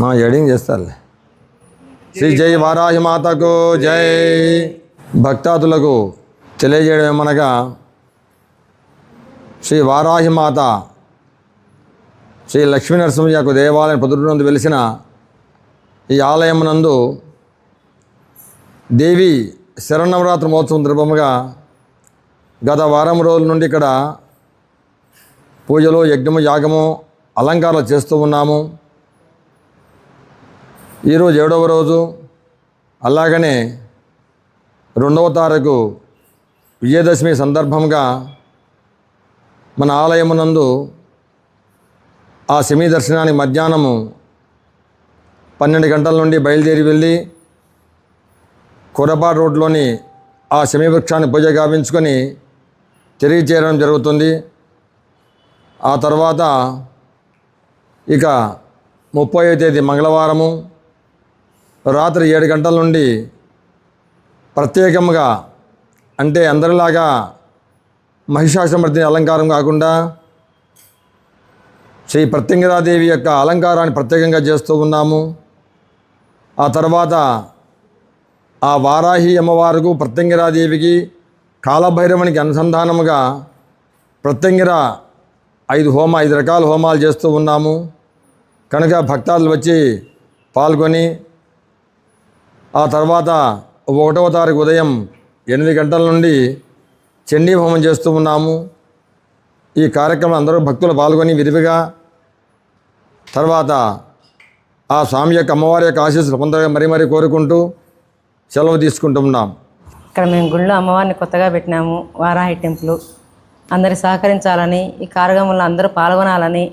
మా ఎడింగ్ చేస్తారులే. శ్రీ జై వారాహి మాతకు జై. భక్తాదులకు తెలియజేయడం ఏమనగా, శ్రీ వారాహి మాత శ్రీ లక్ష్మీ నరసింహయ్యకు దేవాలయం పొదురునందు వెలిసిన ఈ ఆలయమునందు దేవి శరన్నవరాత్రి మహోత్సవం సందర్భముగా గత వారం రోజుల నుండి ఇక్కడ పూజలు, యజ్ఞము, యాగము, అలంకారాలు చేస్తూ ఉన్నాము. ఈరోజు 7వ రోజు. అలాగనే 2వ తారీఖు విజయదశమి సందర్భంగా మన ఆలయమునందు ఆ శమీ దర్శనానికి మధ్యాహ్నము 12 గంటల నుండి బయలుదేరి వెళ్ళి కొరపాటు రోడ్లోని ఆ శమీ వృక్షాన్ని పూజ గావించుకొని తిరిగి చేరడం జరుగుతుంది. ఆ తర్వాత ఇక 30వ తేదీ మంగళవారము రాత్రి 7 గంటల నుండి ప్రత్యేకంగా, అంటే అందరిలాగా మహిషాసురమర్దిని అలంకారం కాకుండా శ్రీ ప్రత్యంగిరాదేవి యొక్క అలంకారాన్ని ప్రత్యేకంగా చేస్తూ ఉన్నాము. ఆ తర్వాత ఆ వారాహి అమ్మవారికి, ప్రత్యంగిరాదేవికి, కాలభైరవునికి అనుసంధానముగా ప్రత్యంగిర 5 రకాల హోమాలు చేస్తూ ఉన్నాము. కనుక భక్తాదులు వచ్చి పాల్గొని ఆ తర్వాత 1వ తారీఖు ఉదయం 8 గంటల నుండి చండీ హోమం చేస్తూ ఉన్నాము. ఈ కార్యక్రమం అందరూ భక్తులు పాల్గొని విరివిగా తర్వాత ఆ స్వామి యొక్క, అమ్మవారి యొక్క ఆశీస్సులు పొందగా మరీ కోరుకుంటూ సెలవు తీసుకుంటున్నాం. ఇక్కడ మేము గుళ్ళో అమ్మవారిని కొత్తగా పెట్టినాము, వారాహి టెంపుల్. అందరి సహకరించాలని, ఈ కార్యక్రమంలో అందరూ పాల్గొనాలని.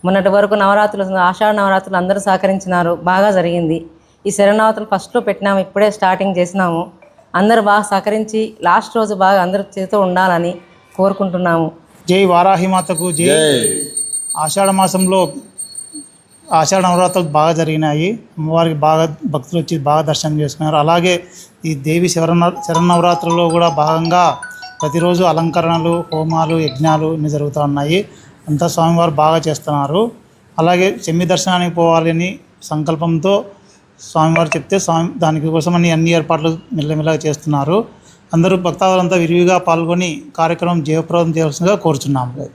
మొన్నటి వరకు నవరాత్రులు, ఆషాఢ నవరాత్రులు అందరూ సహకరించినారు, బాగా జరిగింది. ఈ శరణవరాత్రులు ఫస్ట్లో పెట్టినాము, ఇప్పుడే స్టార్టింగ్ చేసినాము. అందరూ బాగా సహకరించి లాస్ట్ రోజు బాగా అందరూ చేస్తూ ఉండాలని కోరుకుంటున్నాము. జై వారాహి మాతకు జై. ఆషాఢ మాసంలో ఆషాఢ నవరాత్రులు బాగా జరిగినాయి. అమ్మవారికి బాగా భక్తులు వచ్చి బాగా దర్శనం చేసుకున్నారు. అలాగే ఈ దేవి శరన్నవరాత్రుల్లో కూడా భాగంగా ప్రతిరోజు అలంకరణలు, హోమాలు, యజ్ఞాలు ఇన్ని జరుగుతూ ఉన్నాయి. అంతా స్వామివారు బాగా చేస్తున్నారు. అలాగే శమీ దర్శనానికి పోవాలని సంకల్పంతో స్వామివారు చెప్తే దానికి కోసమని అన్ని ఏర్పాట్లు మెల్లమెల్లగా చేస్తున్నారు. అందరూ భక్తాదులంతా విరివిగా పాల్గొని కార్యక్రమం జయప్రదం చేయాల్సిందిగా కోరుచున్నాము.